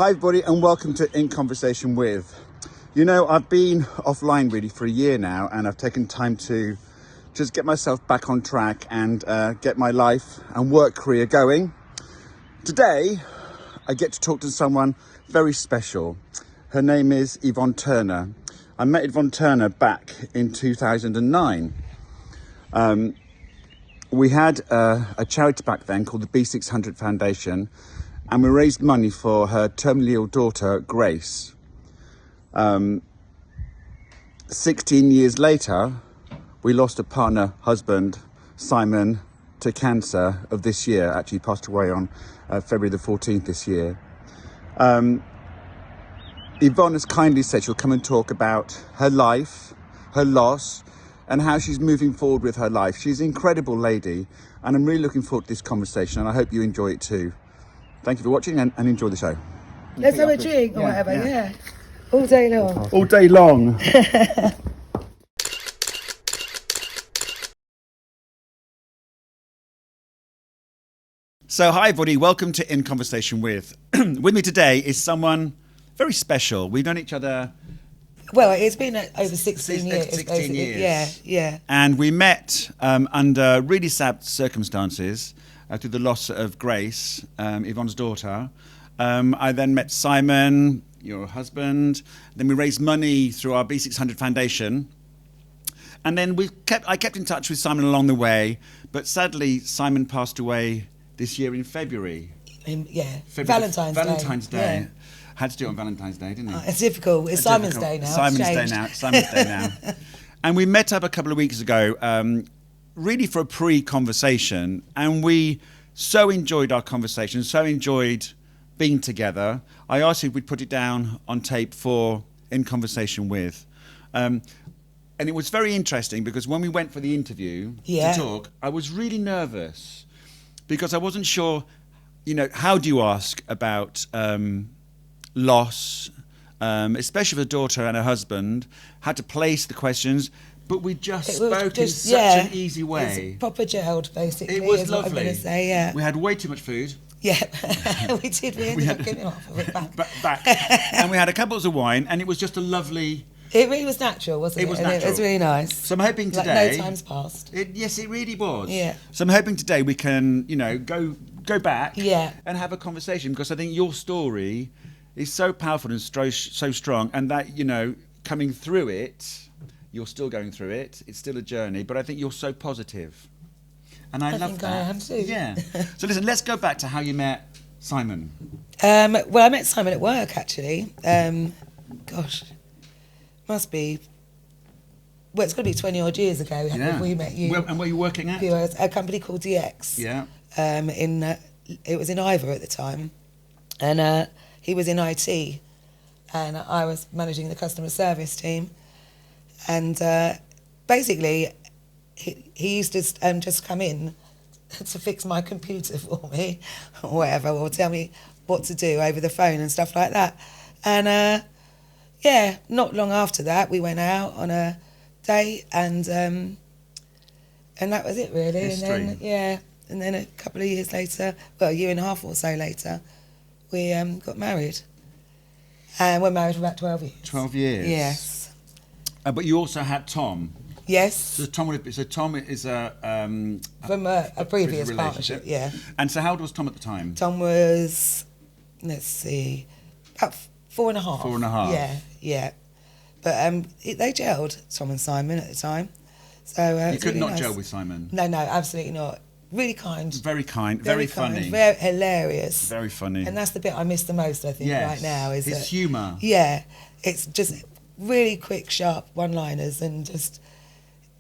Hi everybody and welcome to In Conversation With. You know, I've been offline really for a year now and I've taken time to just get myself back on track and get my life and work career going. Today, I get to talk to someone very special. Her name is Yvonne Turner. I met Yvonne Turner back in 2009. We had a charity back then called the B600 Foundation, and we raised money for her terminally ill daughter, Grace. 16 years later, we lost a partner, husband, Simon, to cancer of this year. Actually, he passed away on February the 14th this year. Yvonne has kindly said she'll come and talk about her life, her loss, and how she's moving forward with her life. She's an incredible lady, and I'm really looking forward to this conversation, and I hope you enjoy it too. Thank you for watching and enjoy the show. Let's have a drink or whatever, yeah. All day long. All day long. So hi everybody, welcome to In Conversation With. With me today is someone very special. We've known each other... Well, it's been over 16 years. 16 years. Yeah. And we met under really sad circumstances through the loss of Grace, Yvonne's daughter. I then met Simon, your husband. Then we raised money through our B600 Foundation. And then I kept in touch with Simon along the way. But sadly, Simon passed away this year in February. Valentine's Day. Yeah. Yeah. Had to do it on Valentine's Day, didn't he? It's difficult. It's Simon's Day now. Simon's Day now. And we met up a couple of weeks ago, really for a pre-conversation, and we so enjoyed our conversation, so enjoyed being together. I asked if we'd put it down on tape for In Conversation With. And it was very interesting because when we went for the interview to talk, I was really nervous because I wasn't sure, how do you ask about loss, especially for the daughter and her husband, had to place the questions, but we just spoke in such an easy way. It's proper gelled, basically. It was lovely. What I'm going to say, yeah. We had way too much food. Yeah, we did. We ended up getting off of it back. And we had a couple of wine, and it was just a lovely... It really was natural, wasn't it? It was natural. It was really nice. So I'm hoping today... no time's passed. Yes, it really was. Yeah. So I'm hoping today we can, go back and have a conversation, because I think your story is so powerful and so strong, and that, coming through it, you're still going through it. It's still a journey, but I think you're so positive. And I love that. I am too. Yeah. So listen, let's go back to how you met Simon. Well, I met Simon at work, actually. Must be... Well, it's got to be 20 odd years ago we met you. And where are you working at? A company called DX. Yeah. It was in Ivor at the time. And he was in IT. And I was managing the customer service team. And basically, he used to just come in to fix my computer for me or whatever, or tell me what to do over the phone and stuff like that. And not long after that, we went out on a date, and that was it really. History. And then a couple of years later, well, a year and a half or so later, we got married. And we're married for about 12 years. 12 years? Yes. But you also had Tom. Yes. So Tom is from a previous partnership, yeah. And so how old was Tom at the time? Tom was, let's see, about 4.5. 4.5. Yeah. But they gelled, Tom and Simon, at the time. So you could really not nice. gel with Simon? No, absolutely not. Really kind. Very kind, very funny. Very hilarious. Very funny. And that's the bit I miss the most, I think, right now. Is his humour. Yeah. It's just really quick, sharp one-liners, and just...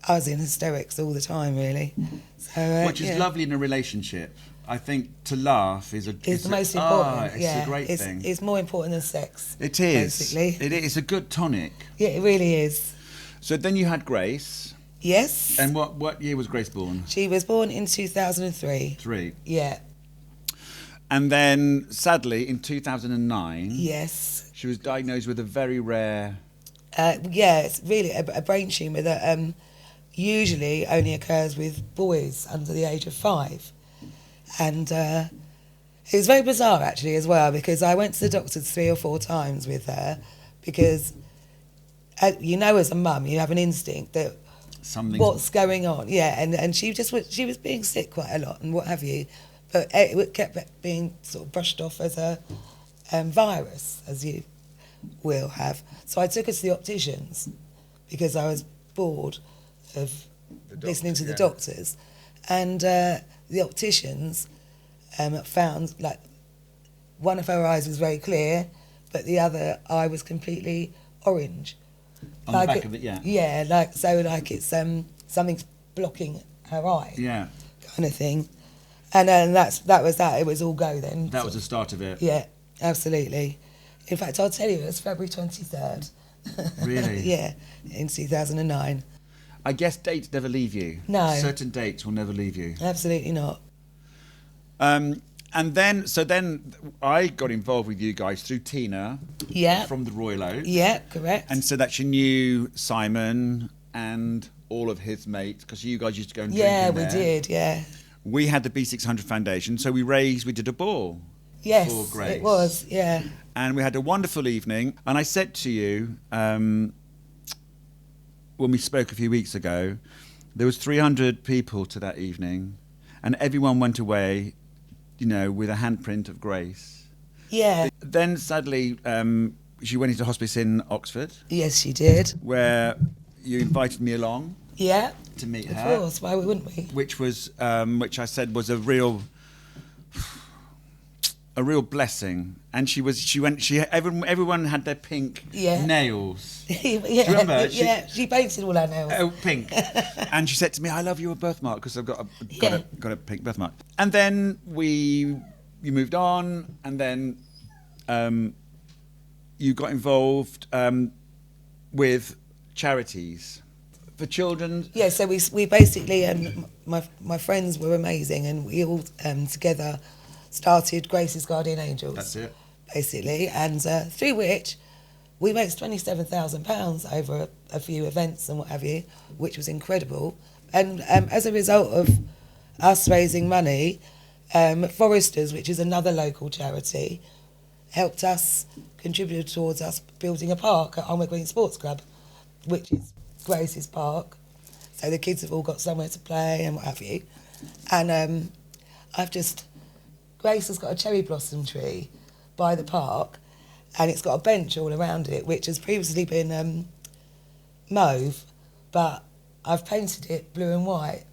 I was in hysterics all the time, really. So, which is lovely in a relationship. I think to laugh is the most important. It's a great thing. It's more important than sex. It is. Basically. It is a good tonic. Yeah, it really is. So then you had Grace. Yes. And what year was Grace born? She was born in 2003. 3. Yeah. And then, sadly, in 2009... Yes. She was diagnosed with a very rare... it's really a brain tumour that... usually only occurs with boys under the age of 5. And It was very bizarre actually as well, because I went to the doctors 3 or 4 times with her, because you know, as a mum you have an instinct that what's going on. Yeah, and she was being sick quite a lot and what have you, but it kept being sort of brushed off as a virus, as you will have. So I took her to the opticians because I was bored of listening to the doctors, and the opticians found, like, one of her eyes was very clear, but the other eye was completely orange. On the back of it, yeah. Yeah, like it's something's blocking her eye. Yeah. Kind of thing. And that was that. It was all go then. That was the start of it. Yeah, absolutely. In fact, I'll tell you, it was February 23rd. Really? Yeah, in 2009. I guess dates never leave you. No. Certain dates will never leave you. Absolutely not. And then I got involved with you guys through Tina. Yeah. From the Royal Oak. Yeah, correct. And so that you knew Simon and all of his mates, because you guys used to go and drink in there. Yeah, we did, yeah. We had the B600 Foundation, so we did a ball. Yes, for Grace. it was, yeah. And we had a wonderful evening. And I said to you, when we spoke a few weeks ago, there was 300 people to that evening, and everyone went away, you know, with a handprint of Grace. Yeah. Then sadly, she went into hospice in Oxford. Yes, she did. Where you invited me along. Yeah. To meet her. Of course, why wouldn't we? Which I said was a real blessing. And everyone had their pink nails. Yeah. Do you remember? She painted all her nails. Oh, pink. And she said to me, "I love your birthmark," because I've got a pink birthmark. And then you moved on, and then you got involved with charities for children. Yeah, so we basically, my friends were amazing, and we all together started Grace's Guardian Angels. That's it. Basically, and through which we raised £27,000 over a few events and what have you, which was incredible. And as a result of us raising money, Foresters, which is another local charity, helped us contribute towards us building a park at Armour Green Sports Club, which is Grace's park. So the kids have all got somewhere to play and what have you. And Grace has got a cherry blossom tree by the park, and it's got a bench all around it, which has previously been mauve, but I've painted it blue and white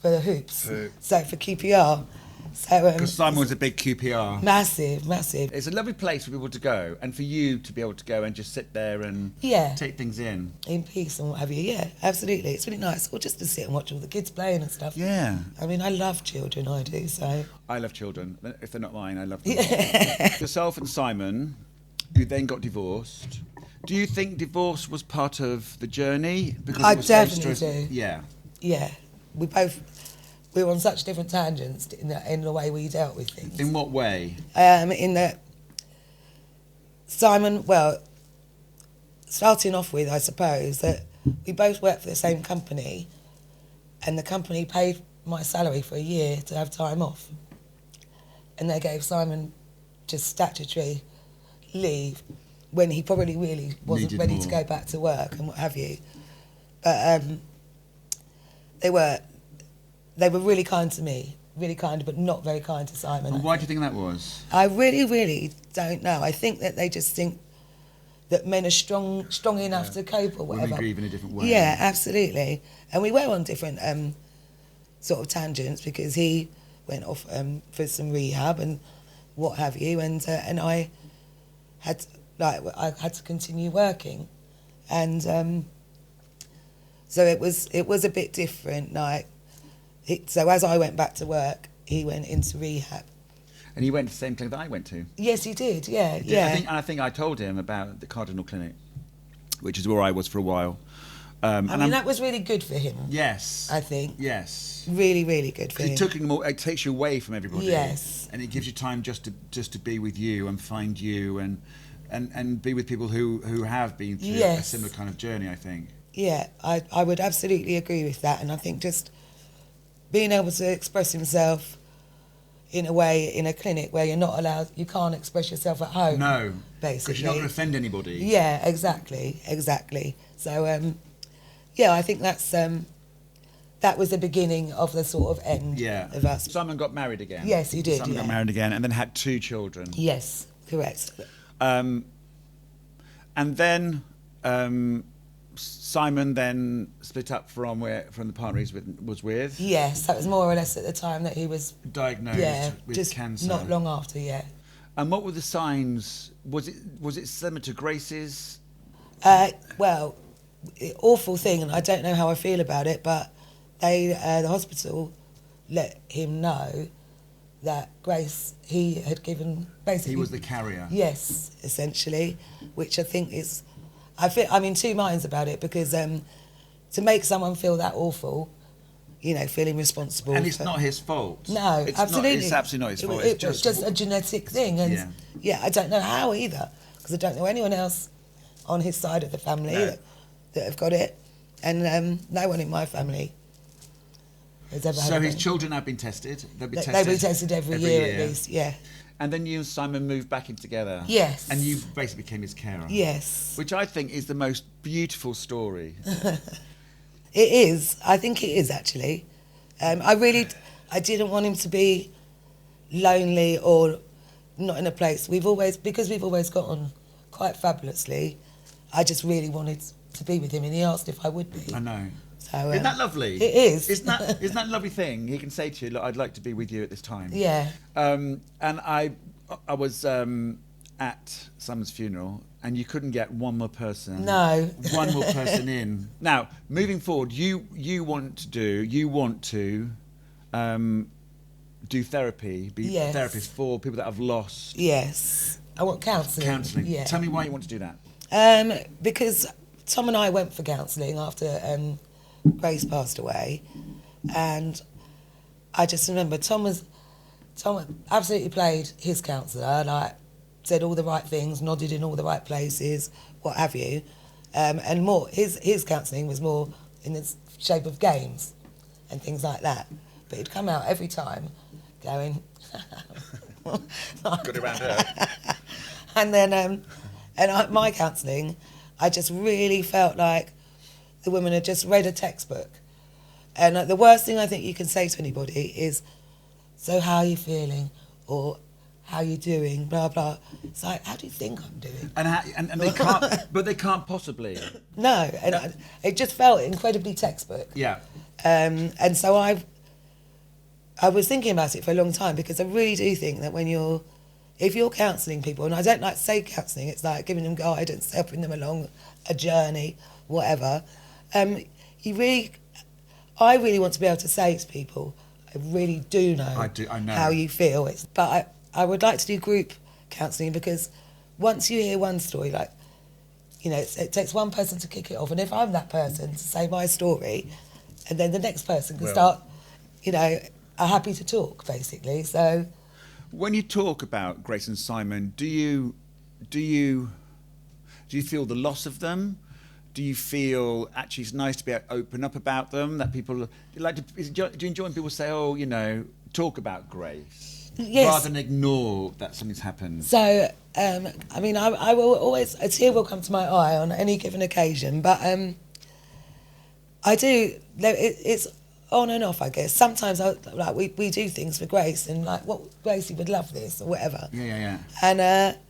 for the hoops, so for QPR. So because Simon was a big QPR. Massive. It's a lovely place for people to go, and for you to be able to go and just sit there and take things in peace and what have you. Yeah, absolutely. It's really nice, or just to sit and watch all the kids playing and stuff. Yeah. I mean, I love children. I do. So I love children. If they're not mine, I love them. Yourself and Simon, you then got divorced. Do you think divorce was part of the journey? Because I definitely do. Yeah. Yeah, we were on such different tangents in the way we dealt with things. In what way? In that Simon, starting off with, I suppose, that we both worked for the same company, and the company paid my salary for a year to have time off. And they gave Simon just statutory leave when he probably really wasn't ready to go back to work and what have you. But they were really kind to me, really kind, but not very kind to Simon. And why do you think that was? I really, really don't know. I think that they just think that men are strong enough to cope or whatever. Women grieve in a different way. Yeah, absolutely. And we were on different sort of tangents, because he went off for some rehab and what have you, and I had to continue working, and so it was a bit different, like. So as I went back to work, he went into rehab. And he went to the same clinic that I went to? Yes, he did, yeah. I think I told him about the Cardinal Clinic, which is where I was for a while. That was really good for him. Yes. I think. Yes. Really, really good for him. It takes you away from everybody. Yes. And it gives you time just to be with you and find you and be with people who have been through a similar kind of journey, I think. Yeah, I would absolutely agree with that. And I think just being able to express himself in a way in a clinic where you're not allowed, you can't express yourself at home. No, basically. because you're not going to offend anybody. Yeah, exactly. So, yeah, I think that was the beginning of the sort of end of us. Simon got married again. Yes, he did. Simon got married again and then had 2 children. Yes, correct. And then Simon then split up from the partner he was with. Yes, that was more or less at the time that he was diagnosed with just cancer. Not long after, yeah. And what were the signs? Was it similar to Grace's? Well, awful thing, and I don't know how I feel about it, but the hospital let him know that Grace, he had given, basically... He was the carrier. Yes, essentially, which I think is... I'm in 2 minds about it, because to make someone feel that awful, you know, feeling responsible... And it's not his fault. No, absolutely. It's absolutely not his fault. It's just a genetic thing, and I don't know how either, because I don't know anyone else on his side of the family that have got it, and no one in my family has ever had it. So his children have been tested? They'll be tested every year at least, yeah. And then you and Simon moved back in together? Yes. And you basically became his carer? Yes. Which I think is the most beautiful story. It is. I think it is, actually. I didn't want him to be lonely or not in a place. Because we've always got on quite fabulously, I just really wanted to be with him, and he asked if I would be. I know. So, isn't that lovely? It is. Isn't that a lovely thing? He can say to you, look, I'd like to be with you at this time. Yeah. And I was at Simon's funeral, and you couldn't get one more person. No. One more person in. Now, moving forward, you want to do therapy, be a therapist for people that have lost. Yes. I want counselling. Counselling. Yeah. Tell me why you want to do that. Because Tom and I went for counselling after Grace passed away, and I just remember Tom absolutely played his counsellor, like said all the right things, nodded in all the right places, what have you, and more his counselling was more in the shape of games and things like that. But he'd come out every time going, Got around her. And then my counselling, I just really felt like the woman had just read a textbook. And the worst thing I think you can say to anybody is, so how are you feeling? Or how are you doing? Blah, blah. It's like, how do you think I'm doing? And they can't, but they can't possibly. No, and it just felt incredibly textbook. Yeah. And so I was thinking about it for a long time, because I really do think that if you're counselling people, and I don't like to say counselling, it's like giving them guidance, helping them along a journey, whatever. I really want to be able to say to people, I really do know, I know how you feel. But I would like to do group counselling, because once you hear one story, like, you know, it takes one person to kick it off, and if I'm that person to say my story, and then the next person can start, you know, are happy to talk, basically. So, when you talk about Grace and Simon, do you feel the loss of them? Do you feel actually it's nice to be able to open up about them? That people do you enjoy when people say, "Oh, you know, talk about Grace," rather than ignore that something's happened? So, I mean, I will always, a tear will come to my eye on any given occasion, but I do. It's on and off, I guess. Sometimes we do things for Grace, and like, what, Gracie would love this or whatever. Yeah. And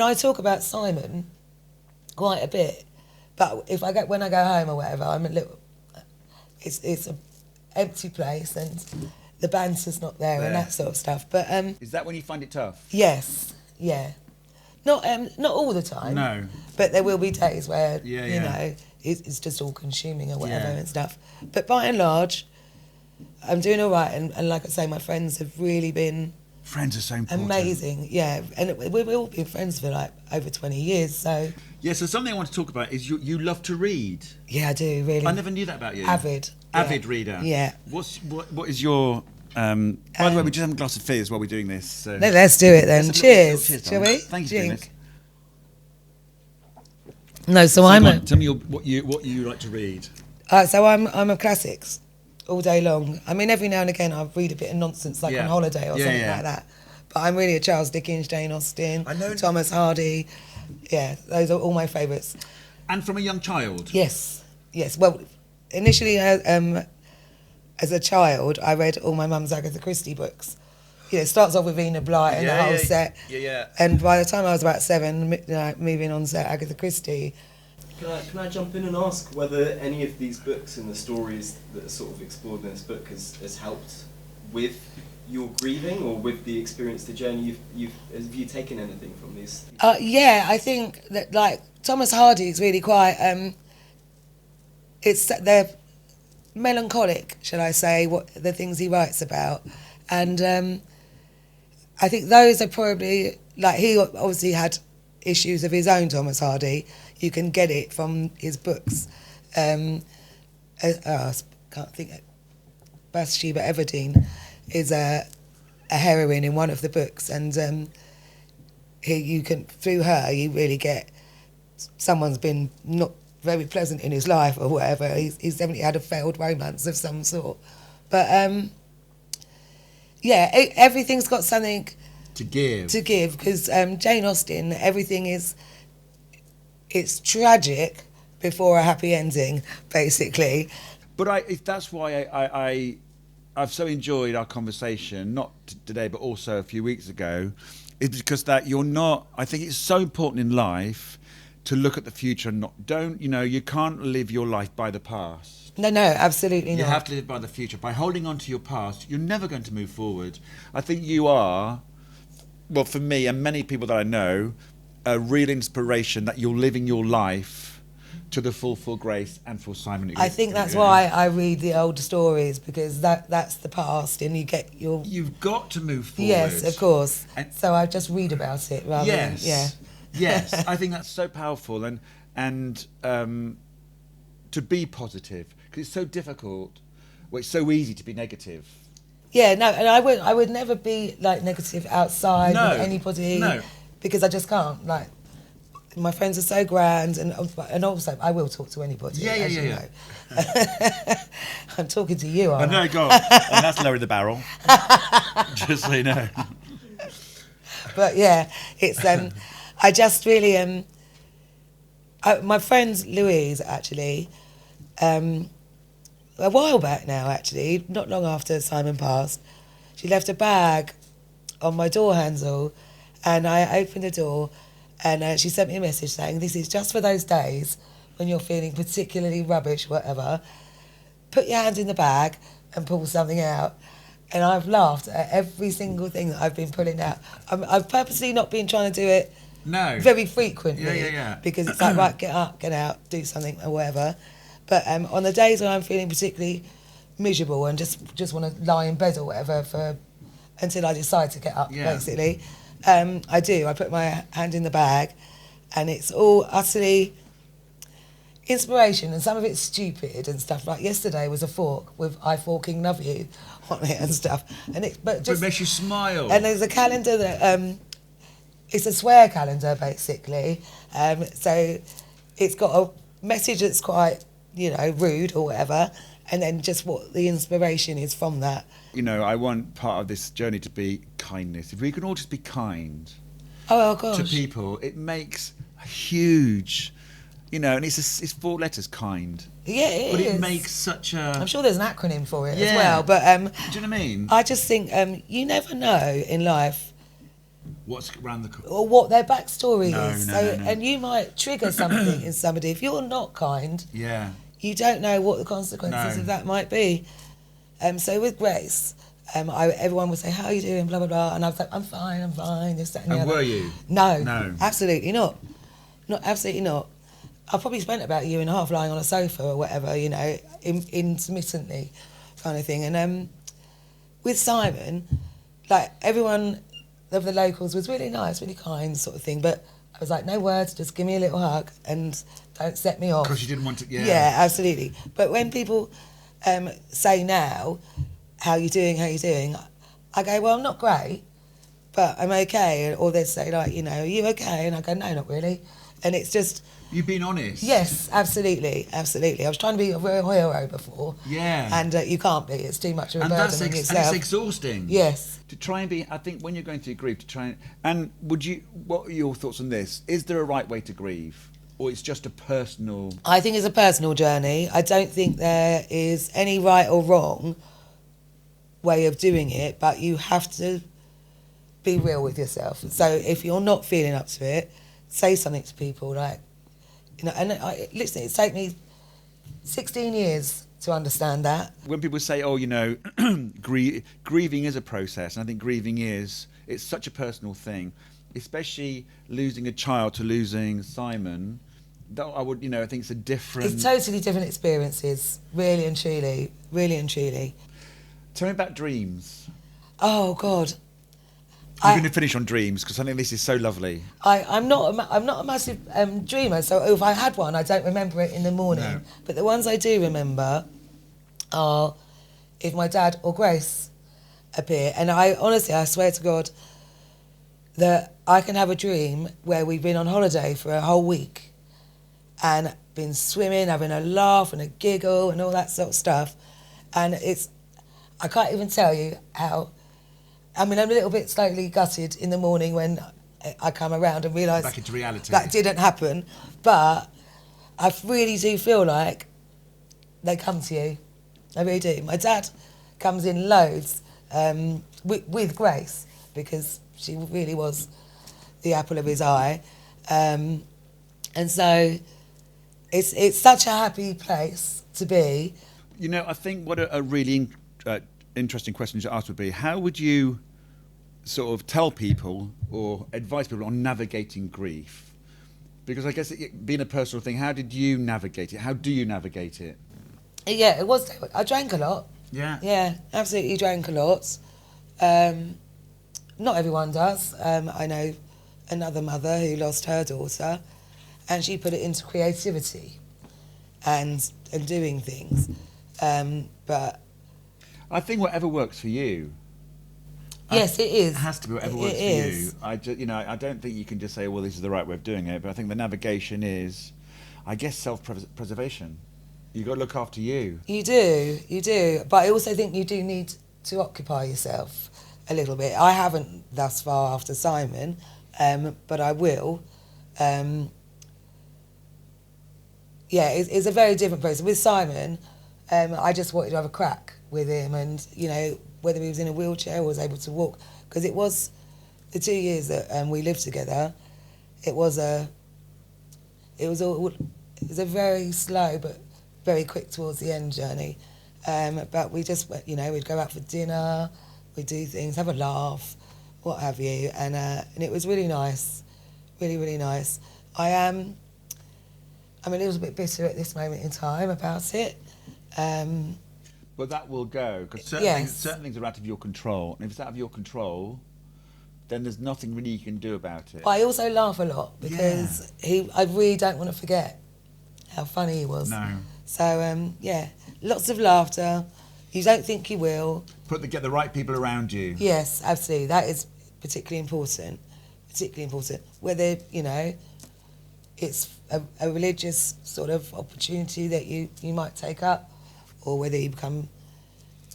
I talk about Simon quite a bit, but when I go home or whatever, I'm a little. It's an empty place, and the banter's not there and that sort of stuff. But is that when you find it tough? Yes, yeah. Not all the time. No. But there will be days where you know it's just all consuming or whatever and stuff. But by and large, I'm doing all right, and like I say, my friends have really been. Friends are so important. Amazing, yeah. And we've all been friends for like over 20 years, so. Yeah, so something I want to talk about is you love to read. Yeah, I do, really. I never knew that about you. Avid. Avid reader. Yeah. What is your... by the way, we just have a glass of fizz while we're doing this. So. No, let's do it then. Cheers. Shall we? Thank you for doing this. No, so I'm Tell me what you like to read. So I'm a classics. all day long. I mean, every now and again I read a bit of nonsense, like on holiday or something like that. But I'm really a Charles Dickens, Jane Austen, Thomas Hardy. Yeah, those are all my favourites. And from a young child? Yes. Well, initially as a child, I read all my mum's Agatha Christie books. You know, it starts off with Enid Blyton and the whole set. Yeah. And by the time I was about 7, moving on to Agatha Christie. Can I jump in and ask whether any of these books and the stories that are sort of explored in this book has helped with your grieving or with the experience, the journey have you taken anything from these? Yeah, I think that like Thomas Hardy is really quite they're melancholic, shall I say, what the things he writes about, and I think those are probably, like, he obviously had issues of his own, Thomas Hardy. You can get it from his books. I can't think. Bathsheba Everdeen is a heroine in one of the books, and you can, through her, you really get someone's been not very pleasant in his life or whatever. He's definitely had a failed romance of some sort, but everything's got something to give because Jane Austen, everything it's tragic before a happy ending, basically. But that's why I've so enjoyed our conversation, not today, but also a few weeks ago, is because that you're not, I think it's so important in life to look at the future and you can't live your life by the past. No, absolutely not. You have to live by the future. By holding on to your past, you're never going to move forward. I think you are, well, for me and many people that I know, a real inspiration that you're living your life to the full grace and full Simon. I think that's why I read the old stories, because that's the past, and you've got to move forward. Yes, of course. So I just read about it rather than Yes, I think that's so powerful, and to be positive, because it's so difficult. Well, it's so easy to be negative. Yeah, no, and I would never be like negative outside with anybody, because I just can't. Like, my friends are so grand, and also I will talk to anybody. Yeah. I'm talking to you, aren't I? No, go on. And that's lowering the barrel. Just so you know. But yeah, it's I just really my friend Louise, actually, a while back now, actually, not long after Simon passed, she left a bag on my door handle, and I opened the door, and she sent me a message saying, "This is just for those days when you're feeling particularly rubbish, whatever. Put your hand in the bag and pull something out." And I've laughed at every single thing that I've been pulling out. I've purposely not been trying to do it very frequently. Yeah. Because it's like, right, get up, get out, do something or whatever. But on the days when I'm feeling particularly miserable and just want to lie in bed or whatever until I decide to get up, basically, I do. I put my hand in the bag, and it's all utterly inspiration, and some of it's stupid and stuff. Like yesterday was a fork with "I forking love you" on it and stuff, and it makes you smile. And there's a calendar that it's a swear calendar, basically. So it's got a message that's quite, rude or whatever, and then just what the inspiration is from that. I want part of this journey to be kindness. If we can all just be kind to people, it makes a huge, and it's 4 letters, kind. Yeah, it is. But it makes such a... I'm sure there's an acronym for it as well, but... do you know what I mean? I just think you never know in life... what's around the corner. Or what their backstory is. No. And you might trigger something in somebody. If you're not kind, you don't know what the consequences of that might be. So with Grace, everyone would say, "How are you doing?" Blah, blah, blah. And I was like, I'm fine, this, that, and the other. Were you? No. Absolutely not. Absolutely not. I probably spent about a year and a half lying on a sofa or whatever, intermittently kind of thing. And with Simon, like, everyone of the locals was really nice, really kind sort of thing. But I was like, no words, just give me a little hug and don't set me off. Because you didn't want to, Yeah, absolutely. But when people say now, how you doing, I go, well, I'm not great, but I'm okay. Or they'd say, like, are you okay? And I go, no, not really. And it's just... You've been honest. Yes, absolutely. I was trying to be a real hero before. Yeah. And you can't be. It's too much of a burden on And yourself. it's exhausting. Yes. To try and be, I think when you're going through grief, to try and what are your thoughts on this? Is there a right way to grieve? Or it's just a personal... I think it's a personal journey. I don't think there is any right or wrong way of doing it, but you have to be real with yourself. So if you're not feeling up to it, say something to people, like, listen, it's taken me 16 years to understand that. When people say, grieving is a process, and I think grieving it's such a personal thing, especially losing a child to losing Simon, that I would, I think it's a different... It's totally different experiences, really and truly. Tell me about dreams. Oh, God. You're going to finish on dreams, because I think this is so lovely. I'm not a massive dreamer, so if I had one, I don't remember it in the morning. No. But the ones I do remember are if my dad or Grace appear. And I swear to God, that I can have a dream where we've been on holiday for a whole week and been swimming, having a laugh and a giggle and all that sort of stuff. And I can't even tell you how... I'm a little bit slightly gutted in the morning when I come around and realise back into reality. That didn't happen. But I really do feel like they come to you. I really do. My dad comes in loads with Grace, because she really was the apple of his eye. And so it's such a happy place to be. I think what a really interesting question to ask would be, how would you sort of tell people or advise people on navigating grief? Because I guess it being a personal thing, how did you navigate it? How do you navigate it? Yeah, it was... I drank a lot. Yeah. Yeah, absolutely drank a lot. Not everyone does. I know another mother who lost her daughter, and she put it into creativity and doing things. But I think whatever works for you. Yes, it is. It has to be whatever works for you. I don't think you can just say, well, this is the right way of doing it. But I think the navigation is, I guess, self-preservation. You've got to look after you. You do. But I also think you do need to occupy yourself a little bit. I haven't thus far after Simon, but I will. It's a very different process. With Simon, I just wanted to have a crack with him, and whether he was in a wheelchair or was able to walk, because it was the 2 years that we lived together. It was a very slow but very quick towards the end journey. But we just, we'd go out for dinner, we'd do things, have a laugh, what have you, and it was really nice, really, really nice. I'm a little bit bitter at this moment in time about it. But that will go, because certain things are out of your control. And if it's out of your control, then there's nothing really you can do about it. But I also laugh a lot, because I really don't want to forget how funny he was. No. So, lots of laughter. You don't think you will. Get the right people around you. Yes, absolutely. That is particularly important. Whether, it's a religious sort of opportunity that you might take up, or whether you become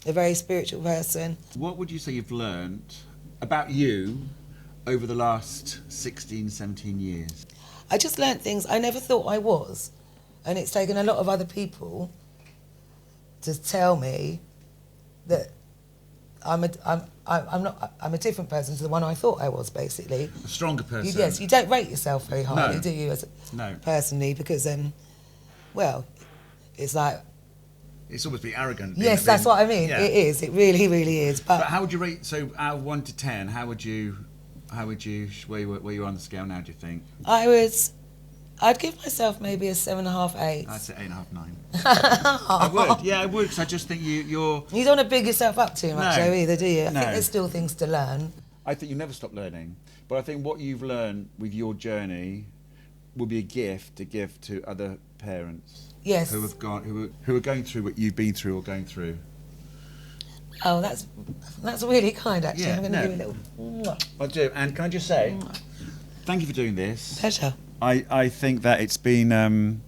a very spiritual person. What would you say you've learned about you over the last 16, 17 years? I just learnt things I never thought I was. And it's taken a lot of other people to tell me that I'm a different person to the one I thought I was, basically. A stronger person. Yes, you don't rate yourself very highly, do you? Personally, because it's like... It's almost be arrogant. Yes, that's what I mean. Yeah. It is. It really, really is. But how would you rate? So, out of 1 to 10, how would you? Where you on the scale now? Do you think? I'd give myself maybe a 7.5, 8. I'd say 8.5, 9. I would. Yeah, I would. Because I just think you're. You don't want to big yourself up too much, though, either, do you? I No. think there's still things to learn. I think you never stop learning, but I think what you've learned with your journey will be a gift to give to other parents. Yes. Who are going through what you've been through or going through. Oh, that's really kind, actually. Yeah, I'm going to no. give you a little mwah. I do. And can I just say, thank you for doing this. Pleasure. I think that it's been,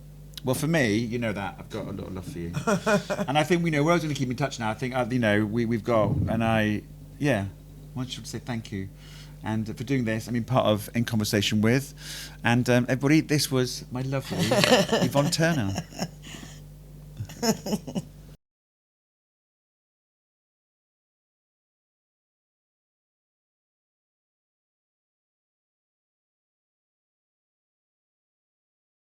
well, for me, you know that, I've got a lot of love for you. And I think, we're always going to keep in touch now. I think, we've got, and I want you to say thank you. And for doing this, part of In Conversation With. And everybody, this was my lovely Yvonne Turner.